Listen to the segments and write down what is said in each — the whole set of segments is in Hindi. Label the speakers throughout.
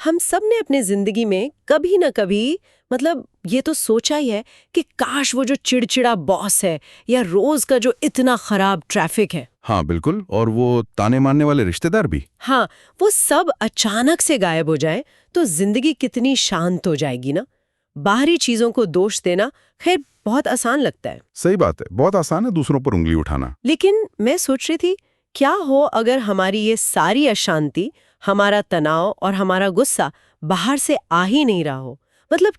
Speaker 1: हम सब ने अपने जिंदगी में कभी न कभी ये तो सोचा ही है कि काश वो जो चिड़चिड़ा बॉस है या रोज का जो इतना खराब ट्रैफिक है।
Speaker 2: हाँ बिल्कुल, और वो ताने मारने वाले रिश्तेदार भी।
Speaker 1: हाँ, वो सब अचानक से गायब हो जाए तो जिंदगी कितनी शांत हो जाएगी ना। बाहरी चीजों को दोष देना खैर बहुत आसान लगता है।
Speaker 2: सही बात है, बहुत आसान है दूसरों पर उंगली उठाना।
Speaker 1: लेकिन मैं सोच रही थी, क्या हो अगर हमारी ये सारी अशांति, हमारा तनाव और हमारा गुस्सा बाहर से आ ही नहीं रहा हो।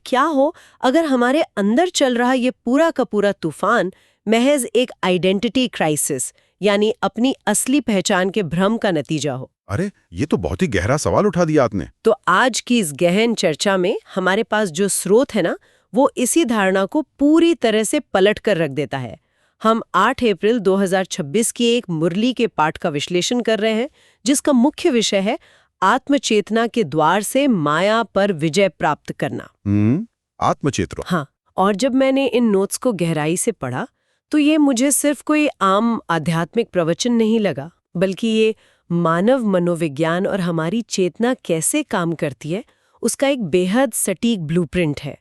Speaker 1: क्या हो अगर हमारे अंदर चल रहा ये पूरा का पूरा तूफान महज एक आइडेंटिटी क्राइसिस, यानी अपनी असली पहचान के भ्रम का नतीजा हो।
Speaker 2: अरे ये तो बहुत ही गहरा सवाल उठा दिया आपने।
Speaker 1: तो आज की इस गहन चर्चा में हमारे पास जो स्रोत है ना, वो इसी धारणा को पूरी तरह से पलट कर रख देता है। हम 8 अप्रैल 2026 की एक मुरली के पाठ का विश्लेषण कर रहे हैं, जिसका मुख्य विषय है आत्मचेतना के द्वार से माया पर विजय प्राप्त करना।
Speaker 2: आत्मचेतना।
Speaker 1: हाँ, और जब मैंने इन नोट्स को गहराई से पढ़ा तो ये मुझे सिर्फ कोई आम आध्यात्मिक प्रवचन नहीं लगा, बल्कि ये मानव मनोविज्ञान और हमारी चेतना कैसे काम करती है उसका एक बेहद सटीक ब्लूप्रिंट है।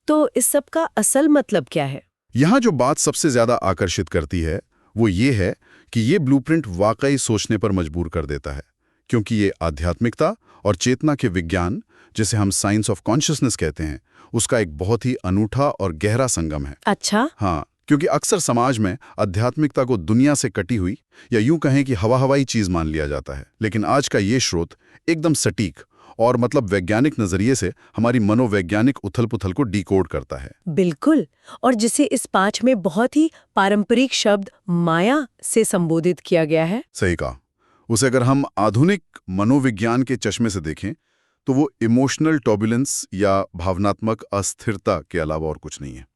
Speaker 1: तो इस सब का असल मतलब क्या है?
Speaker 2: यहाँ जो बात सबसे ज्यादा आकर्षित करती है वो ये है कि ये ब्लूप्रिंट वाकई सोचने पर मजबूर कर देता है, क्योंकि ये आध्यात्मिकता और चेतना के विज्ञान, जिसे हम साइंस ऑफ कॉन्शियसनेस कहते हैं, उसका एक बहुत ही अनूठा और गहरा संगम है।
Speaker 1: अच्छा।
Speaker 2: हाँ, क्योंकि अक्सर समाज में आध्यात्मिकता को दुनिया से कटी हुई या यूं कहें कि हवाई चीज मान लिया जाता है, लेकिन आज का ये स्रोत एकदम सटीक और वैज्ञानिक नजरिए से हमारी मनोवैज्ञानिक उथल-पुथल को डिकोड करता है।
Speaker 1: बिल्कुल, और जिसे इस पाठ में बहुत ही पारंपरिक शब्द माया से संबोधित किया गया है।
Speaker 2: सही कहा। उसे अगर हम आधुनिक मनोविज्ञान के चश्मे से देखें तो वो इमोशनल टर्बुलेंस या भावनात्मक अस्थिरता के अलावा और कुछ नहीं है।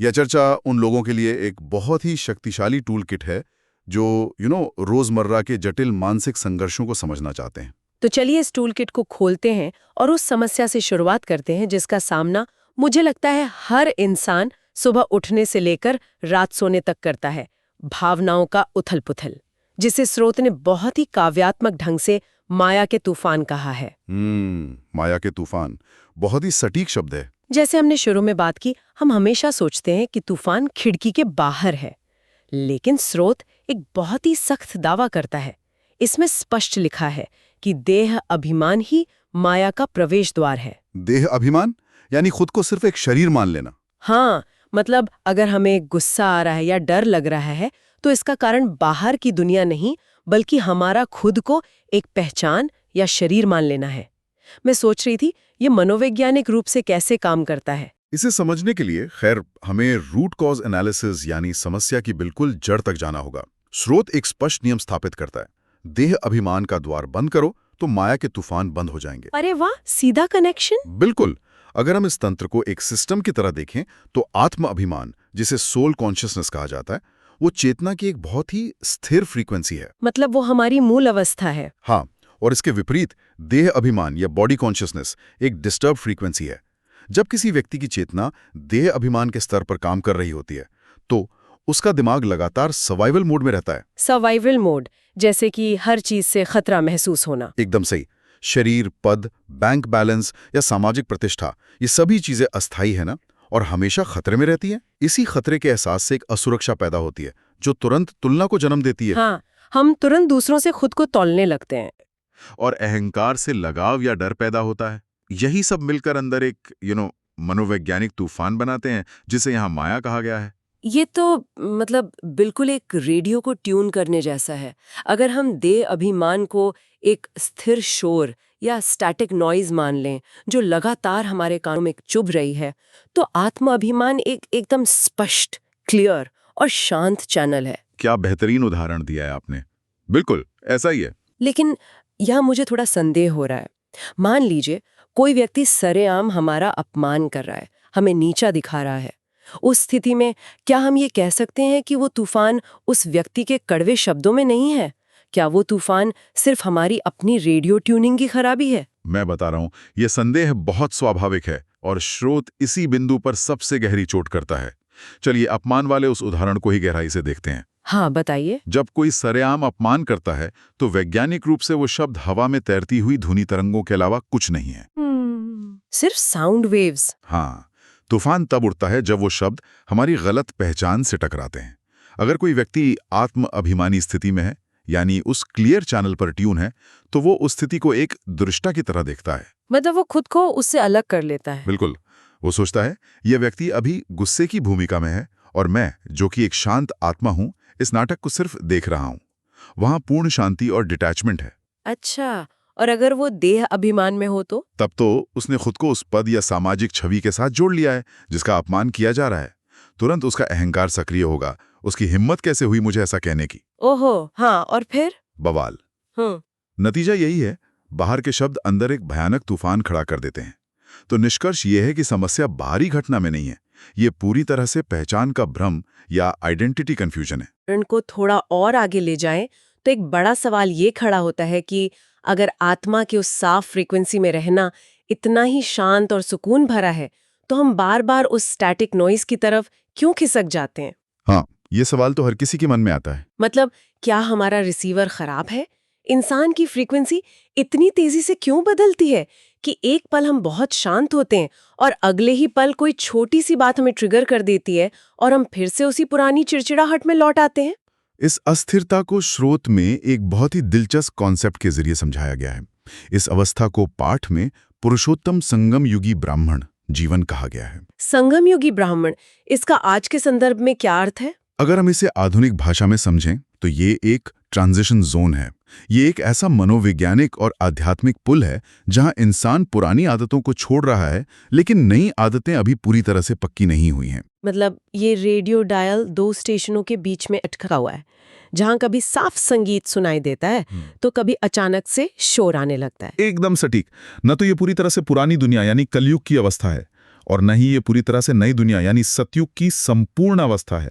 Speaker 2: यह चर्चा उन लोगों के लिए एक बहुत ही शक्तिशाली टूल किट है जो रोजमर्रा के जटिल मानसिक संघर्षों को समझना चाहते हैं।
Speaker 1: तो चलिए इस टूल किट को खोलते हैं और उस समस्या से शुरुआत करते हैं जिसका सामना मुझे लगता है हर इंसान सुबह उठने से लेकर रात सोने तक करता है, भावनाओं का उथल-पुथल, जिसे स्रोत ने बहुत ही काव्यात्मक ढंग से माया के तूफान कहा है।
Speaker 2: माया के तूफान बहुत ही सटीक शब्द है।
Speaker 1: जैसे हमने शुरू में बात की, हम हमेशा सोचते हैं कि तूफान खिड़की के बाहर है, लेकिन स्रोत एक बहुत ही सख्त दावा करता है। इसमें स्पष्ट लिखा है कि देह अभिमान ही माया का प्रवेश द्वार है।
Speaker 2: देह अभिमान यानी खुद को सिर्फ एक शरीर मान लेना।
Speaker 1: हाँ, अगर हमें गुस्सा आ रहा है या डर लग रहा है तो इसका कारण बाहर की दुनिया नहीं, बल्कि हमारा खुद को एक पहचान या शरीर मान लेना है। मैं सोच रही थी ये मनोवैज्ञानिक रूप से कैसे काम करता है।
Speaker 2: इसे समझने के लिए खैर हमें रूट कॉज एनालिसिस यानी समस्या की बिल्कुल जड़ तक जाना होगा। स्रोत एक स्पष्ट नियम स्थापित करता है, देह अभिमान का द्वार बंद करो तो माया के तूफान बंद हो जाएंगे।
Speaker 1: अरे वाह, सीधा कनेक्शन।
Speaker 2: बिल्कुल। अगर हम इस तंत्र को एक सिस्टम की तरह देखें तो आत्म अभिमान, जिसे सोल कॉन्शियसनेस कहा जाता है, वो चेतना की एक बहुत ही स्थिर फ्रीक्वेंसी है।
Speaker 1: वो हमारी मूल अवस्था है।
Speaker 2: हाँ, और इसके विपरीत देह अभिमान या बॉडी कॉन्शियसनेस एक डिस्टर्ब फ्रीक्वेंसी है। जब किसी व्यक्ति की चेतना देह अभिमान के स्तर पर काम कर रही होती है तो उसका दिमाग लगातार सर्वाइवल मोड में रहता है।
Speaker 1: सर्वाइवल मोड, जैसे कि हर चीज से खतरा महसूस होना।
Speaker 2: एकदम सही। शरीर, पद, बैंक बैलेंस या सामाजिक प्रतिष्ठा, ये सभी चीजें अस्थायी है ना, और हमेशा खतरे में रहती है। इसी खतरे के एहसास से एक असुरक्षा पैदा होती है जो तुरंत तुलना को जन्म देती है।
Speaker 1: हाँ, हम तुरंत दूसरों से खुद को तौलने लगते हैं।
Speaker 2: और अहंकार से लगाव या डर पैदा होता है। यही सब मिलकर अंदर एक मनोवैज्ञानिक तूफान बनाते हैं, जिसे यहाँ माया कहा गया है।
Speaker 1: ये तो बिल्कुल एक रेडियो को ट्यून करने जैसा है। अगर हम देह अभिमान को एक स्थिर शोर या स्टैटिक नॉइज मान लें जो लगातार हमारे कानों में चुभ रही है, तो आत्म अभिमान एक एकदम स्पष्ट, क्लियर और शांत चैनल है।
Speaker 2: क्या बेहतरीन उदाहरण दिया है आपने। बिल्कुल ऐसा ही है।
Speaker 1: लेकिन यहाँ मुझे थोड़ा संदेह हो रहा है। मान लीजिए कोई व्यक्ति सरेआम हमारा अपमान कर रहा है, हमें नीचा दिखा रहा है। उस स्थिति में क्या हम ये कह सकते हैं कि वो तूफान उस व्यक्ति के कड़वे शब्दों में नहीं है? क्या वो तूफान सिर्फ हमारी अपनी रेडियो ट्यूनिंग की खराबी है?
Speaker 2: मैं बता रहा हूं, यह संदेह बहुत स्वाभाविक है और स्रोत इसी बिंदु पर सबसे गहरी चोट करता है। चलिए अपमान वाले उस उदाहरण को ही गहराई से देखते हैं।
Speaker 1: हाँ, बताइए।
Speaker 2: जब कोई सरेआम अपमान करता है तो वैज्ञानिक रूप से वो शब्द हवा में तैरती हुई ध्वनि तरंगों के अलावा कुछ नहीं है।
Speaker 1: सिर्फ साउंड वेव्स।
Speaker 2: हाँ, तूफान तब उड़ता है जब वो शब्द हमारी गलत पहचान से टकराते हैं। अगर कोई व्यक्ति आत्म अभिमानी स्थिति में है, यानी उस क्लियर चैनल पर ट्यून है, तो वो उस स्थिति को एक दृष्टा की तरह देखता है।
Speaker 1: मतलब वो खुद को उससे अलग कर लेता है।
Speaker 2: बिल्कुल। वो सोचता है यह व्यक्ति अभी गुस्से की भूमिका में है और मैं, जो कि एक शांत आत्मा हूं, इस नाटक को सिर्फ देख रहा हूं। वहां पूर्ण शांति और डिटैचमेंट है।
Speaker 1: अच्छा, और अगर वो देह अभिमान में हो तो?
Speaker 2: तब तो उसने खुद को उस पद या सामाजिक छवि के साथ जोड़ लिया है जिसका अपमान किया जा रहा है। तुरंत उसका अहंकार सक्रिय होगा। उसकी हिम्मत कैसे हुई मुझे ऐसा कहने की?
Speaker 1: ओहो, हाँ, और फिर?
Speaker 2: बवाल। नतीजा यही है, बाहर के शब्द अंदर एक भयानक तूफान खड़ा कर देते हैं। तो निष्कर्ष ये है कि समस्या बाहरी घटना में नहीं है, ये पूरी तरह से पहचान का भ्रम या आइडेंटिटी कंफ्यूजन है।
Speaker 1: इनको थोड़ा और आगे ले जाएं तो एक बड़ा सवाल ये खड़ा होता है कि अगर आत्मा की उस साफ फ्रीक्वेंसी में रहना इतना ही शांत और सुकून भरा है, तो हम बार बार उस स्टैटिक नॉइज की तरफ क्यों खिसक जाते हैं?
Speaker 2: हाँ, ये सवाल तो हर किसी के मन में आता है।
Speaker 1: मतलब क्या हमारा रिसीवर खराब है? इंसान की फ्रीक्वेंसी इतनी तेजी से क्यों बदलती है कि एक पल हम बहुत शांत होते हैं और अगले ही पल कोई छोटी सी बात हमें ट्रिगर कर देती है और हम फिर से उसी पुरानी चिड़चिड़ाहट में लौट आते हैं?
Speaker 2: इस अस्थिरता को स्रोत में एक बहुत ही दिलचस्प कॉन्सेप्ट के जरिए समझाया गया है। इस अवस्था को पाठ में पुरुषोत्तम संगम युगी ब्राह्मण जीवन कहा गया है।
Speaker 1: संगम युगी ब्राह्मण, इसका आज के संदर्भ में क्या अर्थ है?
Speaker 2: अगर हम इसे आधुनिक भाषा में समझें तो ये एक ट्रांजिशन जोन है। ये एक ऐसा मनोवैज्ञानिक और आध्यात्मिक पुल है जहां इंसान पुरानी आदतों को छोड़ रहा है, लेकिन नई आदतें अभी पूरी तरह से पक्की नहीं हुई हैं।
Speaker 1: मतलब ये रेडियो डायल 2 स्टेशनों के बीच में अटका हुआ है, जहां कभी साफ संगीत सुनाई देता है तो कभी अचानक से शोर आने लगता है।
Speaker 3: एकदम सटीक। न तो ये पूरी तरह से पुरानी दुनिया यानी कलयुग की अवस्था है और न ही ये पूरी तरह से नई दुनिया यानी सतयुग की संपूर्ण अवस्था है।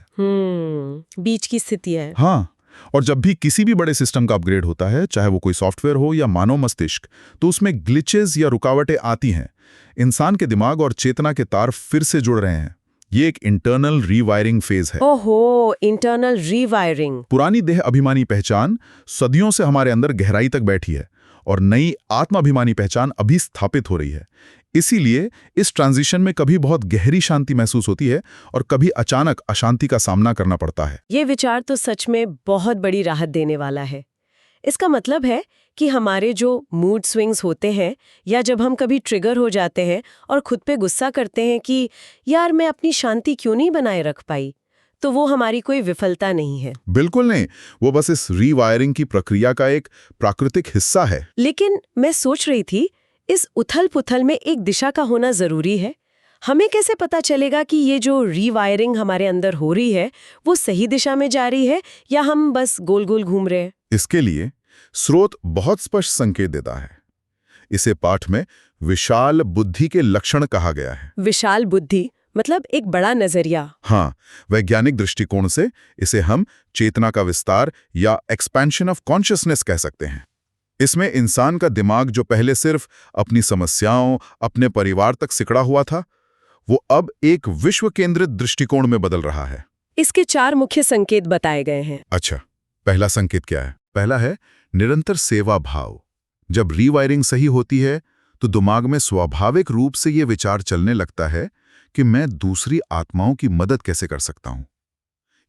Speaker 1: बीच की स्थिति है।
Speaker 3: हाँ, और जब भी किसी भी बड़े सिस्टम का अपग्रेड होता है, चाहे वो कोई सॉफ्टवेयर हो या मानव मस्तिष्क, तो उसमें ग्लिचेस या रुकावटें आती हैं। इंसान के दिमाग और चेतना के तार फिर से जुड़ रहे हैं। ये एक इंटरनल रीवायरिंग फेज है।
Speaker 1: ओहो, इंटरनल रीवायरिंग।
Speaker 3: पुरानी देह अभिमानी पहचान सदियों से हमारे अंदर गहराई तक बैठी है और नई आत्माभिमानी पहचान अभी स्थापित हो रही है। इसीलिए इस ट्रांजिशन में कभी बहुत गहरी शांति महसूस होती है और कभी अचानक अशांति का सामना करना पड़ता है।
Speaker 1: ये विचार तो सच में बहुत बड़ी राहत देने वाला है। इसका मतलब है कि हमारे जो मूड स्विंग्स होते हैं या जब हम कभी ट्रिगर हो जाते हैं और खुद पे गुस्सा करते हैं कि यार मैं अपनी शांति क्यों नहीं बनाए रख पाई, तो वो हमारी कोई विफलता नहीं है।
Speaker 3: बिल्कुल नहीं, वो बस इस रीवायरिंग की प्रक्रिया का एक प्राकृतिक हिस्सा है।
Speaker 1: लेकिन मैं सोच रही थी, इस उथल-पुथल में एक दिशा का होना जरूरी है। हमें कैसे पता चलेगा कि ये जो रीवायरिंग हमारे अंदर हो रही है वो सही दिशा में जा रही है या हम बस गोल गोल घूम रहे हैं?
Speaker 2: इसके लिए स्रोत बहुत स्पष्ट संकेत देता है। इसे पाठ में विशाल बुद्धि के लक्षण कहा गया है।
Speaker 1: विशाल बुद्धि मतलब एक बड़ा नजरिया।
Speaker 2: हाँ, वैज्ञानिक दृष्टिकोण से इसे हम चेतना का विस्तार या एक्सपेंशन ऑफ कॉन्शियसनेस कह सकते हैं। इसमें इंसान का दिमाग जो पहले सिर्फ अपनी समस्याओं, अपने परिवार तक सिकड़ा हुआ था, वो अब एक विश्व केंद्रित दृष्टिकोण में बदल रहा है।
Speaker 1: इसके 4 मुख्य संकेत बताए गए हैं।
Speaker 2: अच्छा, पहला संकेत क्या है? पहला है निरंतर सेवा भाव। जब रीवायरिंग सही होती है तो दिमाग में स्वाभाविक रूप से ये विचार चलने लगता है कि मैं दूसरी आत्माओं की मदद कैसे कर सकता हूं।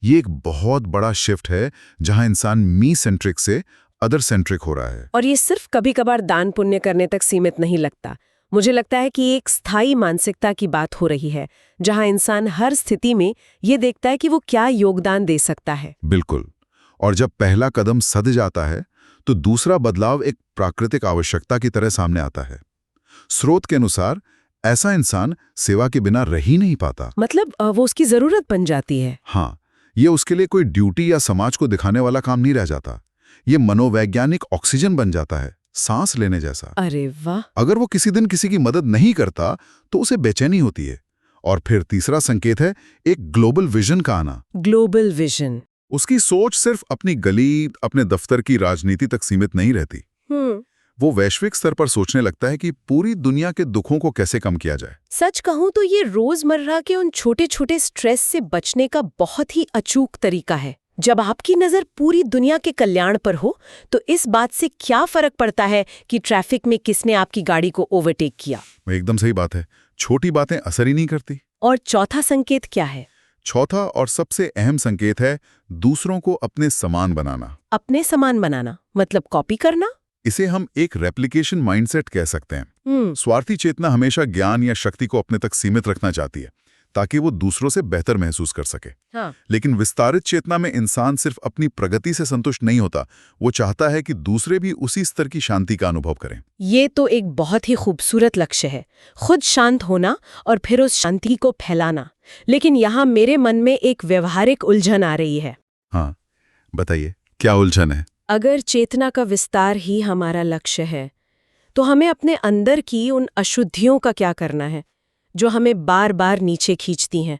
Speaker 2: ये एक बहुत बड़ा शिफ्ट है जहां इंसान मी सेंट्रिक से अदर सेंट्रिक हो रहा है।
Speaker 1: और ये सिर्फ कभी कभार दान पुण्य करने तक सीमित नहीं लगता। मुझे लगता है कि एक स्थायी मानसिकता की बात हो रही है जहां इंसान हर स्थिति में ये देखता है कि वो क्या योगदान दे सकता है।
Speaker 2: बिल्कुल। और जब पहला कदम सध जाता है तो दूसरा बदलाव एक प्राकृतिक आवश्यकता की तरह सामने आता है। स्रोत के अनुसार ऐसा इंसान सेवा के बिना रह ही नहीं पाता।
Speaker 1: मतलब वो उसकी जरूरत बन जाती है।
Speaker 2: हाँ, ये उसके लिए कोई ड्यूटी या समाज को दिखाने वाला काम नहीं रह जाता। ये मनोवैज्ञानिक ऑक्सीजन बन जाता है, सांस लेने जैसा।
Speaker 1: अरे वाह।
Speaker 2: अगर वो किसी दिन किसी की मदद नहीं करता तो उसे बेचैनी होती है। और फिर तीसरा संकेत है एक ग्लोबल विजन का आना।
Speaker 1: Global vision.
Speaker 2: उसकी सोच सिर्फ अपनी गली, अपने दफ्तर की राजनीति तक सीमित नहीं रहती। वो वैश्विक स्तर पर सोचने लगता है कि पूरी दुनिया के दुखों को कैसे कम किया जाए।
Speaker 1: सच कहूं तो ये रोजमर्रा के उन छोटे छोटे स्ट्रेस से बचने का बहुत ही अचूक तरीका है जब आपकी नजर पूरी दुनिया के कल्याण पर हो तो इस बात से क्या फर्क पड़ता है कि ट्रैफिक में किसने आपकी गाड़ी को ओवरटेक किया?
Speaker 3: एकदम सही बात है, छोटी बातें असर ही नहीं करती।
Speaker 1: और चौथा संकेत क्या है?
Speaker 3: चौथा और सबसे अहम संकेत है दूसरों को अपने समान बनाना।
Speaker 1: अपने समान बनाना मतलब कॉपी करना?
Speaker 3: इसे हम एक रेप्लिकेशन माइंडसेट कह सकते हैं। स्वार्थी चेतना हमेशा ज्ञान या शक्ति को अपने तक सीमित रखना चाहती है ताकि वो दूसरों से बेहतर महसूस कर सके।
Speaker 1: हाँ।
Speaker 3: लेकिन विस्तारित चेतना में इंसान सिर्फ अपनी प्रगति से संतुष्ट नहीं होता, वो चाहता है कि दूसरे भी उसी स्तर की शांति का अनुभव करें।
Speaker 1: ये तो एक बहुत ही खूबसूरत लक्ष्य है, खुद शांत होना और फिर उस शांति को फैलाना। लेकिन यहाँ मेरे मन में एक व्यवहारिक उलझन आ रही है।
Speaker 3: हाँ, बताइए क्या उलझन है?
Speaker 1: अगर चेतना का विस्तार ही हमारा लक्ष्य है तो हमें अपने अंदर की उन अशुद्धियों का क्या करना है जो हमें बार बार नीचे खींचती हैं?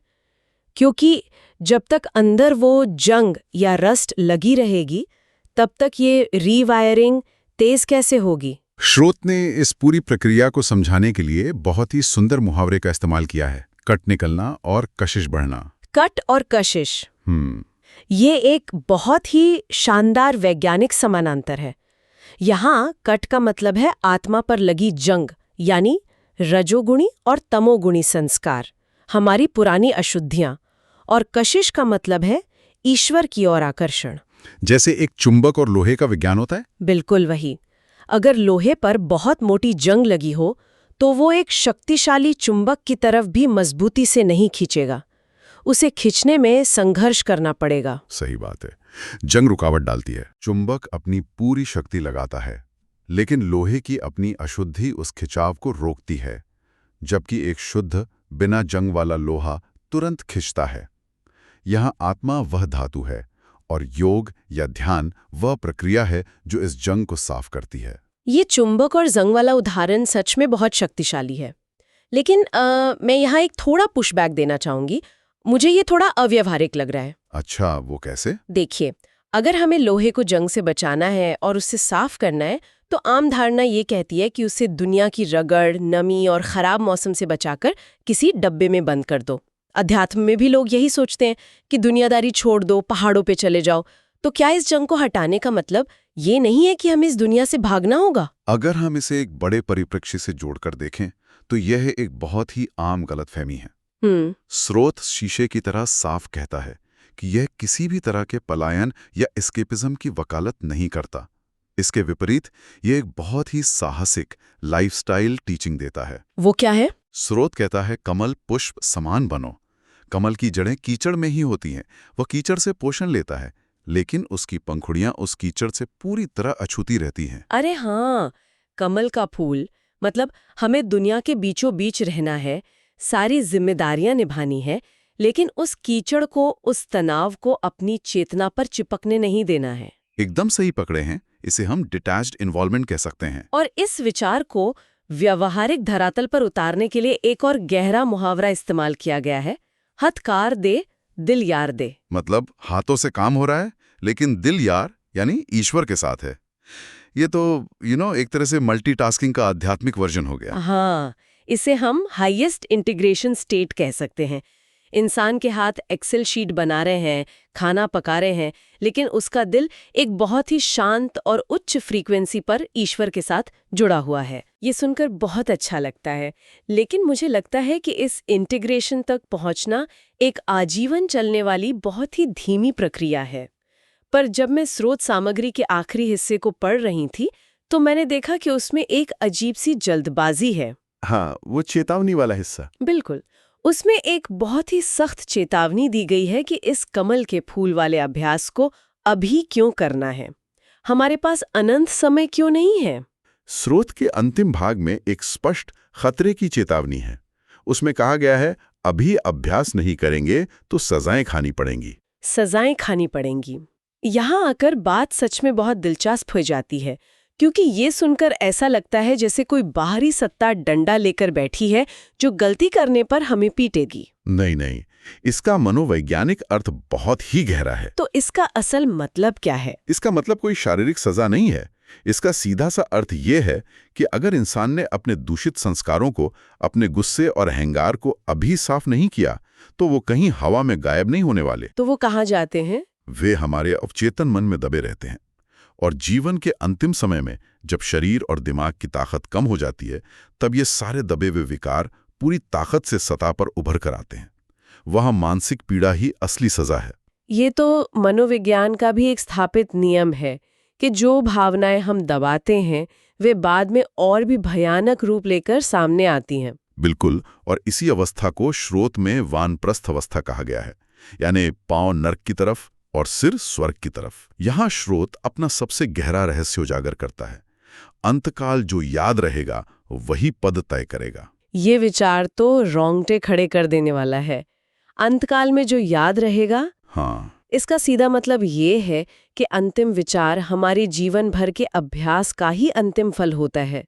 Speaker 1: क्योंकि जब तक अंदर वो जंग या रस्ट लगी रहेगी तब तक ये रीवायरिंग तेज कैसे होगी?
Speaker 3: श्रोत ने इस पूरी प्रक्रिया को समझाने के लिए बहुत ही सुंदर मुहावरे का इस्तेमाल किया है, कट निकलना और कशिश बढ़ना।
Speaker 1: कट और कशिश, ये एक बहुत ही शानदार वैज्ञानिक समानांतर है। यहाँ कट का मतलब है आत्मा पर लगी जंग, यानी रजोगुणी और तमोगुणी संस्कार, हमारी पुरानी अशुद्धियां, और कशिश का मतलब है ईश्वर की ओर आकर्षण।
Speaker 3: जैसे एक चुंबक और लोहे का विज्ञान होता है?
Speaker 1: बिल्कुल वही। अगर लोहे पर बहुत मोटी जंग लगी हो तो वो एक शक्तिशाली चुंबक की तरफ भी मजबूती से नहीं खींचेगा, उसे खींचने में संघर्ष करना पड़ेगा।
Speaker 3: सही बात है, जंग रुकावट डालती है, चुंबक अपनी पूरी शक्ति लगाता है, लेकिन लोहे की अपनी अशुद्धि उस खिंचाव को रोकती है, जबकि एक शुद्ध बिना जंग वाला लोहा तुरंत खिंचता है। यहाँ आत्मा वह धातु है और योग या ध्यान वह प्रक्रिया है जो इस जंग को साफ करती है।
Speaker 1: ये चुंबक और जंग वाला उदाहरण सच में बहुत शक्तिशाली है, लेकिन मैं यहाँ एक थोड़ा पुशबैक देना चाहूंगी। मुझे ये थोड़ा अव्यवहारिक लग रहा है।
Speaker 3: अच्छा, वो कैसे?
Speaker 1: देखिए, अगर हमें लोहे को जंग से बचाना है और उससे साफ करना है तो आम धारणा ये कहती है कि उसे दुनिया की रगड़, नमी और खराब मौसम से बचाकर किसी डब्बे में बंद कर दो। अध्यात्म में भी लोग यही सोचते हैं कि दुनियादारी छोड़ दो, पहाड़ों पे चले जाओ। तो क्या इस जंग को हटाने का मतलब ये नहीं है कि हमें इस दुनिया से भागना होगा?
Speaker 2: अगर हम इसे एक बड़े परिप्रेक्ष्य से जोड़कर देखें तो यह एक बहुत ही आम गलतफहमी है। स्रोत शीशे की तरह साफ कहता है कि यह किसी भी तरह के पलायन या एस्केपिज्म की वकालत नहीं करता। इसके विपरीत यह एक बहुत ही साहसिक लाइफस्टाइल टीचिंग देता है।
Speaker 1: वो क्या है?
Speaker 2: स्रोत कहता है कमल पुष्प समान बनो। कमल की जड़ें कीचड़ में ही होती हैं, वह कीचड़ से पोषण लेता है, लेकिन उसकी पंखुड़ियां उस कीचड़ से पूरी तरह अछूती रहती हैं।
Speaker 1: अरे हाँ, कमल का फूल मतलब हमें दुनिया के बीचों बीच रहना है, सारी जिम्मेदारियां निभानी है, लेकिन उस कीचड़ को, उस तनाव को अपनी चेतना पर चिपकने नहीं देना है।
Speaker 2: एकदम सही पकड़े हैं, इसे हम डिटैच्ड इन्वॉल्वमेंट कह सकते हैं।
Speaker 1: और इस विचार को व्यावहारिक धरातल पर उतारने के लिए एक और गहरा मुहावरा इस्तेमाल किया गया है, हथकार दे दिल यार दे।
Speaker 2: मतलब हाथों से काम हो रहा है लेकिन दिल यार यानी ईश्वर के साथ है। ये तो एक तरह से मल्टीटास्किंग का आध्यात्मिक वर्जन हो गया।
Speaker 1: हाँ, इसे हम हाईएस्ट इंटीग्रेशन स्टेट कह सकते हैं। इंसान के हाथ एक्सेल शीट बना रहे हैं, खाना पका रहे हैं, लेकिन उसका दिल एक बहुत ही शांत और उच्च फ्रीक्वेंसी पर ईश्वर के साथ जुड़ा हुआ है। ये सुनकर बहुत अच्छा लगता है, लेकिन मुझे लगता है कि इस इंटीग्रेशन तक पहुंचना एक आजीवन चलने वाली बहुत ही धीमी प्रक्रिया है। पर जब मैं स्रोत सामग्री के आखिरी हिस्से को पढ़ रही थी तो मैंने देखा कि उसमें एक अजीब सी जल्दबाजी है।
Speaker 2: हाँ, वो चेतावनी वाला हिस्सा।
Speaker 1: बिल्कुल, उसमें एक बहुत ही सख्त चेतावनी दी गई है कि इस कमल के फूल वाले अभ्यास को अभी क्यों करना है, हमारे पास अनंत समय क्यों नहीं है।
Speaker 2: स्रोत के अंतिम भाग में एक स्पष्ट खतरे की चेतावनी है। उसमें कहा गया है, अभी अभ्यास नहीं करेंगे तो सजाएं खानी पड़ेंगी।
Speaker 1: सजाएं खानी पड़ेंगी। यहाँ आकर बात सच में बहुत दिलचस्प हो जाती है, क्योंकि ये सुनकर ऐसा लगता है जैसे कोई बाहरी सत्ता डंडा लेकर बैठी है जो गलती करने पर हमें पीटेगी।
Speaker 2: नहीं, इसका मनोवैज्ञानिक अर्थ बहुत ही गहरा है।
Speaker 1: तो इसका असल मतलब क्या है?
Speaker 2: इसका मतलब कोई शारीरिक सजा नहीं है। इसका सीधा सा अर्थ ये है कि अगर इंसान ने अपने दूषित संस्कारों को, अपने गुस्से और अहंकार को अभी साफ नहीं किया तो वो कहीं हवा में गायब नहीं होने वाले।
Speaker 1: तो वो कहाँ जाते हैं?
Speaker 2: वे हमारे अवचेतन मन में दबे रहते हैं और जीवन के अंतिम समय में जब शरीर और दिमाग की ताकत कम हो जाती है, तब ये सारे दबे हुए विकार पूरी ताकत से सतह पर उभर कर आते हैं। वहां मानसिक पीड़ा ही असली सजा है।
Speaker 1: ये तो मनोविज्ञान का भी एक स्थापित नियम है कि जो भावनाएं हम दबाते हैं वे बाद में और भी भयानक रूप लेकर सामने आती हैं।
Speaker 2: बिल्कुल, और इसी अवस्था को श्रोत में वानप्रस्थ अवस्था कहा गया है, यानी पांव नर्क की तरफ और सिर स्वर्ग की तरफ। यहां श्रोत अपना सबसे गहरा रहस्य उजागर करता है। अंतकाल जो याद रहेगा वही पद तय करेगा।
Speaker 1: ये विचार तो रोंगटे खड़े कर देने वाला है। अंतकाल में जो याद रहेगा,
Speaker 2: हाँ,
Speaker 1: इसका सीधा मतलब ये है कि अंतिम विचार हमारे जीवन भर के अभ्यास का ही अंतिम फल होता है।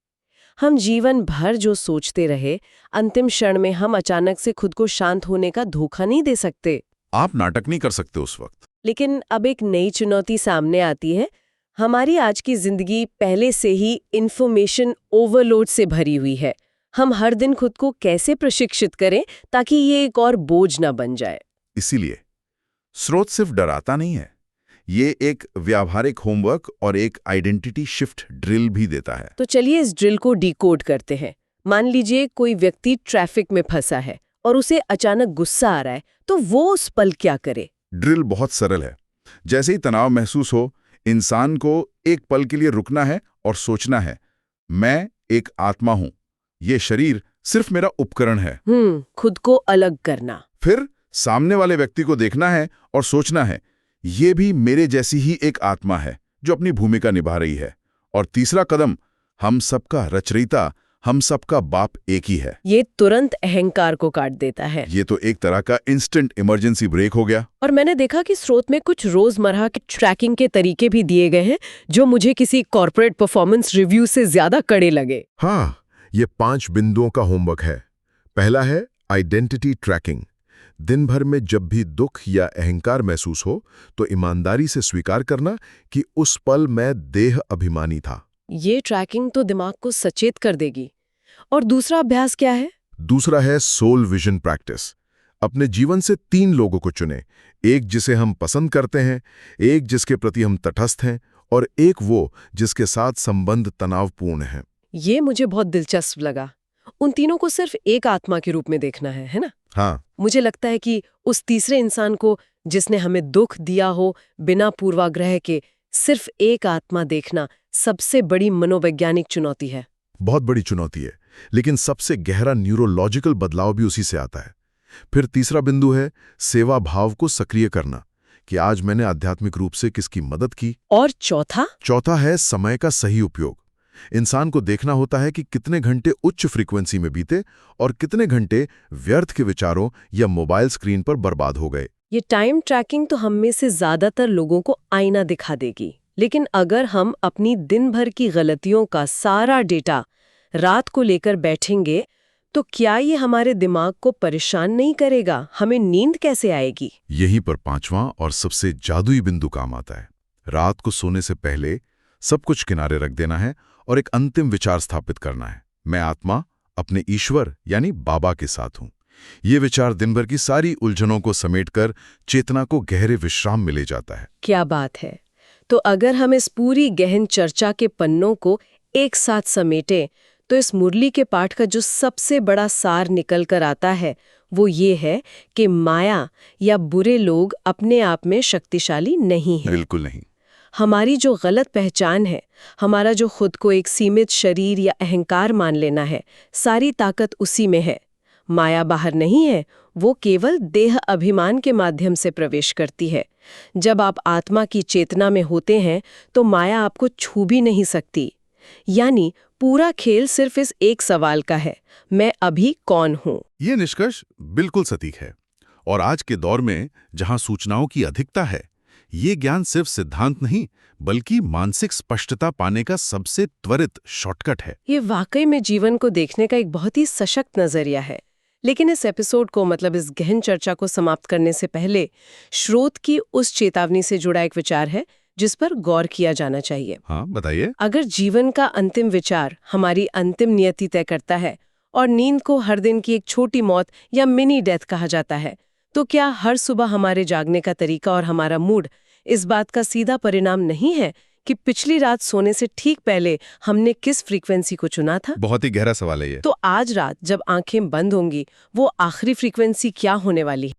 Speaker 1: हम जीवन भर जो सोचते रहे, अंतिम क्षण में हम अचानक से खुद को शांत होने का धोखा नहीं दे सकते।
Speaker 2: आप नाटक नहीं कर सकते उस वक्त।
Speaker 1: लेकिन अब एक नई चुनौती सामने आती है। हमारी आज की जिंदगी पहले से ही इंफॉर्मेशन ओवरलोड से भरी हुई है। हम हर दिन खुद को कैसे प्रशिक्षित करें ताकि ये एक और बोझ ना बन जाए।
Speaker 2: इसीलिए स्रोत सिर्फ डराता नहीं है, ये एक व्यावहारिक होमवर्क और एक आइडेंटिटी शिफ्ट ड्रिल भी देता है।
Speaker 1: तो चलिए इस ड्रिल को डिकोड करते हैं। मान लीजिए कोई व्यक्ति ट्रैफिक में फंसा है और उसे अचानक गुस्सा आ रहा है, तो वो उस पल क्या करे?
Speaker 2: ड्रिल बहुत सरल है। जैसे ही तनाव महसूस हो, इंसान को एक पल के लिए रुकना है और सोचना है, मैं एक आत्मा हूं, ये शरीर सिर्फ मेरा उपकरण है।
Speaker 1: खुद को अलग करना।
Speaker 2: फिर सामने वाले व्यक्ति को देखना है और सोचना है, ये भी मेरे जैसी ही एक आत्मा है जो अपनी भूमिका निभा रही है। और तीसरा कदम, हम सबका रचयिता, हम सबका बाप एक ही है।
Speaker 1: ये तुरंत अहंकार को काट देता है।
Speaker 2: ये तो एक तरह का इंस्टेंट इमरजेंसी ब्रेक हो गया।
Speaker 1: और मैंने देखा कि स्रोत में कुछ रोजमर्रा के ट्रैकिंग के तरीके भी दिए गए हैं जो मुझे किसी कॉर्पोरेट परफॉर्मेंस रिव्यू से ज्यादा कड़े लगे।
Speaker 4: हाँ, ये 5 बिंदुओं का होमवर्क है। पहला है आइडेंटिटी ट्रैकिंग। दिन भर में जब भी दुख या अहंकार महसूस हो तो ईमानदारी से स्वीकार करना कि उस पल मैं देह अभिमानी था।
Speaker 1: ये ट्रैकिंग तो दिमाग को सचेत कर देगी। और दूसरा अभ्यास क्या है?
Speaker 4: दूसरा है सोल विजन प्रैक्टिस। अपने जीवन से 3 लोगों को चुनें, एक जिसे हम पसंद करते हैं, एक जिसके प्रति हम तटस्थ हैं और एक वो जिसके साथ संबंध तनावपूर्ण है।
Speaker 1: ये मुझे बहुत दिलचस्प लगा। उन तीनों को सिर्फ एक आत्मा के रूप में देखना है ना?
Speaker 4: हाँ,
Speaker 1: मुझे लगता है कि उस तीसरे इंसान को जिसने हमें दुख दिया हो, बिना पूर्वाग्रह के सिर्फ एक आत्मा देखना सबसे बड़ी मनोवैज्ञानिक चुनौती है।
Speaker 4: बहुत बड़ी चुनौती है, लेकिन सबसे गहरा न्यूरोलॉजिकल बदलाव भी उसी से आता है। फिर तीसरा बिंदु है सेवा भाव को सक्रिय करना, कि आज मैंने आध्यात्मिक रूप से किसकी मदद की।
Speaker 1: और चौथा
Speaker 4: है समय का सही उपयोग। इंसान को देखना होता है कि कितने घंटे उच्च फ्रीक्वेंसी में बीते और कितने घंटे व्यर्थ के विचारों या मोबाइल स्क्रीन पर बर्बाद हो गए।
Speaker 1: ये टाइम ट्रैकिंग तो हम में से ज्यादातर लोगों को आईना दिखा देगी, लेकिन अगर हम अपनी दिन भर की गलतियों का सारा डेटा रात को लेकर बैठेंगे तो क्या ये हमारे दिमाग को परेशान नहीं करेगा? हमें नींद कैसे आएगी?
Speaker 2: यहीं पर 5वां और सबसे जादुई बिंदु काम आता है। रात को सोने से पहले सब कुछ किनारे रख देना है और एक अंतिम विचार स्थापित करना है, मैं आत्मा अपने ईश्वर यानी बाबा के साथ हूं। ये विचार दिन भर की सारी उलझनों को समेटकर चेतना को गहरे विश्राम में ले जाता है।
Speaker 1: क्या बात है। तो अगर हम इस पूरी गहन चर्चा के पन्नों को एक साथ समेटें तो इस मुरली के पाठ का जो सबसे बड़ा सार निकल कर आता है वो ये है कि माया या बुरे लोग अपने आप में शक्तिशाली नहीं हैं।
Speaker 2: बिल्कुल नहीं।
Speaker 1: हमारी जो गलत पहचान है, हमारा जो खुद को एक सीमित शरीर या अहंकार मान लेना है, सारी ताकत उसी में है। माया बाहर नहीं है, वो केवल देह अभिमान के माध्यम से प्रवेश करती है। जब आप आत्मा की चेतना में होते हैं तो माया आपको छू भी नहीं सकती। यानी पूरा खेल सिर्फ इस एक सवाल का है, मैं अभी कौन हूं?
Speaker 2: ये निष्कर्ष बिल्कुल सटीक है। और आज के दौर में जहां सूचनाओं की अधिकता है, ये ज्ञान सिर्फ सिद्धांत नहीं बल्कि मानसिक स्पष्टता पाने का सबसे त्वरित शॉर्टकट है।
Speaker 1: ये वाकई में जीवन को देखने का एक बहुत ही सशक्त नजरिया है। लेकिन इस एपिसोड को इस गहन चर्चा को समाप्त करने से पहले श्रोत की उस चेतावनी से जुड़ा एक विचार है जिस पर गौर किया जाना चाहिए।
Speaker 2: हाँ, बताइए।
Speaker 1: अगर जीवन का अंतिम विचार हमारी अंतिम नियति तय करता है और नींद को हर दिन की एक छोटी मौत या मिनी डेथ कहा जाता है, तो क्या हर सुबह हमारे जागने का तरीका और हमारा मूड इस बात का सीधा परिणाम नहीं है कि पिछली रात सोने से ठीक पहले हमने किस फ्रीक्वेंसी को चुना था?
Speaker 3: बहुत ही गहरा सवाल है ये।
Speaker 1: तो आज रात जब आंखें बंद होंगी वो आखिरी फ्रीक्वेंसी क्या होने वाली है?